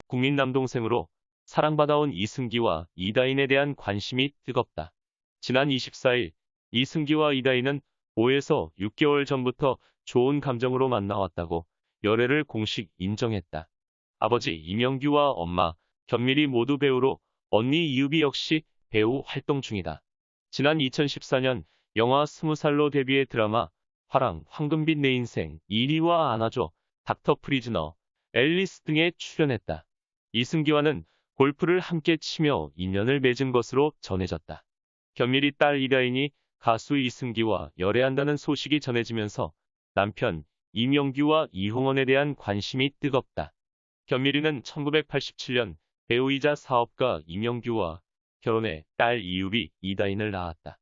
국민 남동생으로 사랑받아온 이승기와 이다인에 대한 관심이 뜨겁다. 지난 24일 이승기와 이다인은 5에서 6개월 전부터 좋은 감정으로 만나왔다고 열애를 공식 인정했다. 아버지 이명규와 엄마 견밀이 모두 배우로 언니 이유비 역시 배우 활동 중이다. 지난 2014년 영화 20살로 데뷔해 드라마 화랑, 황금빛 내 인생, 이리와 안아줘, 닥터 프리즈너, 앨리스 등에 출연했다. 이승기와는 골프를 함께 치며 인연을 맺은 것으로 전해졌다. 견밀이 딸 이다인이 가수 이승기와 열애한다는 소식이 전해지면서 남편 이명규와 이홍원에 대한 관심이 뜨겁다. 견밀이는 1987년 배우이자 사업가 이명규와 결혼해 딸 이유비 이다인을 낳았다.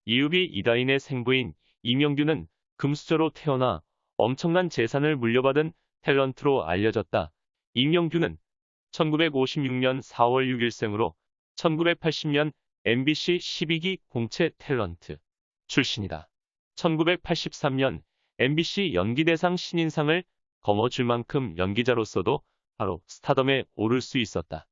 이유비 이다인의 생부인 이명규는 금수저로 태어나 엄청난 재산을 물려받은 탤런트로 알려졌다. 이명규는 1956년 4월 6일생으로 1980년 MBC 12기 공채 탤런트 출신이다. 1983년 MBC 연기대상 신인상을 거머쥘 만큼 연기자로서도 바로 스타덤에 오를 수 있었다.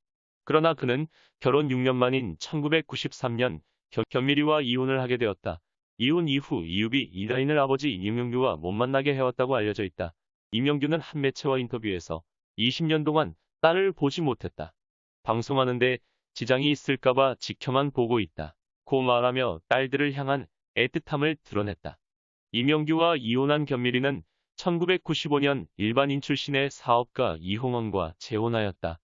그러나 그는 결혼 6년 만인 1993년 견밀이와 이혼을 하게 되었다. 이혼 이후 이유비 이다인을 아버지 이명규와 못 만나게 해왔다고 알려져 있다. 이명규는 한 매체와 인터뷰에서 20년 동안 딸을 보지 못했다. 방송하는데 지장이 있을까봐 지켜만 보고 있다. 고 말하며 딸들을 향한 애틋함을 드러냈다. 이명규와 이혼한 견밀이는 1995년 일반인 출신의 사업가 이홍원과 재혼하였다.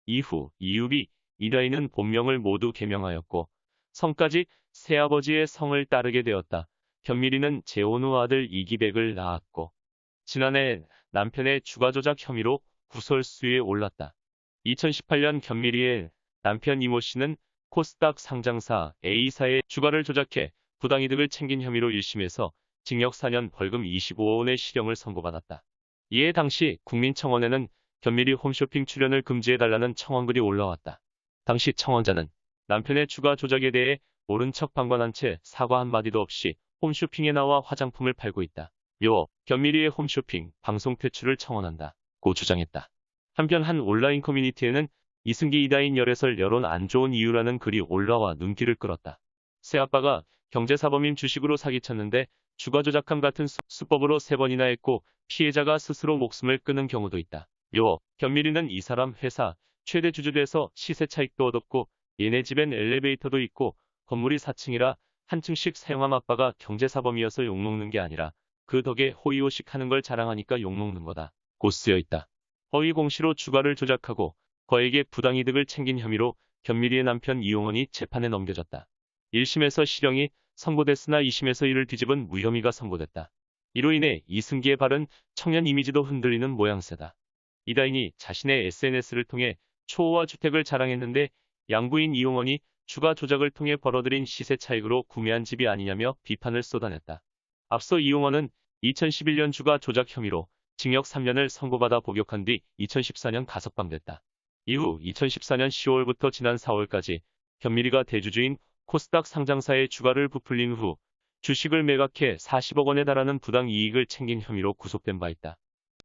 이후 이유비, 이다인은 본명을 모두 개명하였고 성까지 새아버지의 성을 따르게 되었다. 견밀이는 재혼 후 아들 이기백을 낳았고 지난해 남편의 주가 조작 혐의로 구설수에 올랐다. 2018년 견밀이의 남편 이모 씨는 코스닥 상장사 A사의 주가를 조작해 부당이득을 챙긴 혐의로 1심에서 징역 4년 벌금 25억 원의 실형을 선고받았다. 이에 당시 국민청원에는 견밀이 홈쇼핑 출연을 금지해달라는 청원글이 올라왔다. 당시 청원자는 남편의 주가 조작에 대해 모른 척 방관한 채 사과 한마디도 없이 홈쇼핑에 나와 화장품을 팔고 있다. 묘, 견밀이의 홈쇼핑 방송 퇴출을 청원한다. 고 주장했다. 한편 한 온라인 커뮤니티에는 이승기 이다인 열애설 여론 안 좋은 이유라는 글이 올라와 눈길을 끌었다. 새아빠가 경제사범인 주식으로 사기쳤는데 주가 조작함 같은 수법으로 3번이나 했고 피해자가 스스로 목숨을 끊은 경우도 있다. 묘, 견밀이는 이 사람 회사 최대 주주돼서 시세 차익도 얻었고 얘네 집엔 엘리베이터도 있고 건물이 4층이라 한 층씩 사용함. 아빠가 경제사범이어서 욕먹는 게 아니라 그 덕에 호의호식 하는 걸 자랑하니까 욕먹는 거다. 고 쓰여있다. 허위 공시로 주가를 조작하고 거액의 부당이득을 챙긴 혐의로 견밀이의 남편 이홍원이 재판에 넘겨졌다. 1심에서 실형이 선고됐으나 2심에서 이를 뒤집은 무혐의가 선고됐다. 이로 인해 이승기의 바른 청년 이미지도 흔들리는 모양새다. 이다인이 자신의 SNS를 통해 초호화 주택을 자랑했는데 양부인 이홍원이 주가 조작을 통해 벌어들인 시세 차익으로 구매한 집이 아니냐며 비판을 쏟아냈다. 앞서 이홍원은 2011년 주가 조작 혐의로 징역 3년을 선고받아 복역한 뒤 2014년 가석방됐다. 이후 2014년 10월부터 지난 4월까지 견밀이가 대주주인 코스닥 상장사의 주가를 부풀린 후 주식을 매각해 40억 원에 달하는 부당 이익을 챙긴 혐의로 구속된 바 있다.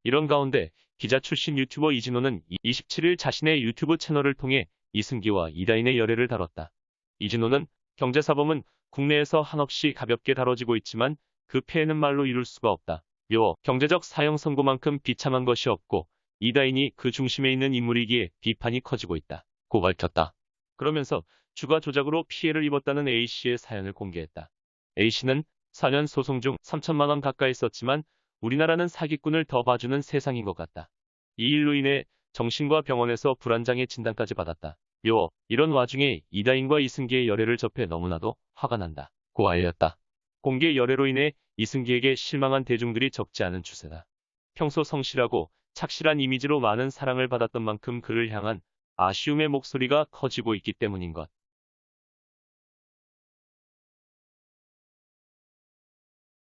이런 가운데 기자 출신 유튜버 이진호는 27일 자신의 유튜브 채널을 통해 이승기와 이다인의 열애를 다뤘다. 이진호는 경제사범은 국내에서 한없이 가볍게 다뤄지고 있지만 그 폐해는 말로 이룰 수가 없다. 묘, 경제적 사형 선고만큼 비참한 것이 없고 이다인이 그 중심에 있는 인물이기에 비판이 커지고 있다. 고 밝혔다. 그러면서 주가 조작으로 피해를 입었다는 A씨의 사연을 공개했다. A씨는 4년 소송 중 3천만 원 가까이 썼지만 우리나라는 사기꾼을 더 봐주는 세상인 것 같다. 이 일로 인해 정신과 병원에서 불안장애 진단까지 받았다. 묘, 이런 와중에 이다인과 이승기의 열애를 접해 너무나도 화가 난다. 고 알렸다. 공개 열애로 인해 이승기에게 실망한 대중들이 적지 않은 추세다. 평소 성실하고 착실한 이미지로 많은 사랑을 받았던 만큼 그를 향한 아쉬움의 목소리가 커지고 있기 때문인 것.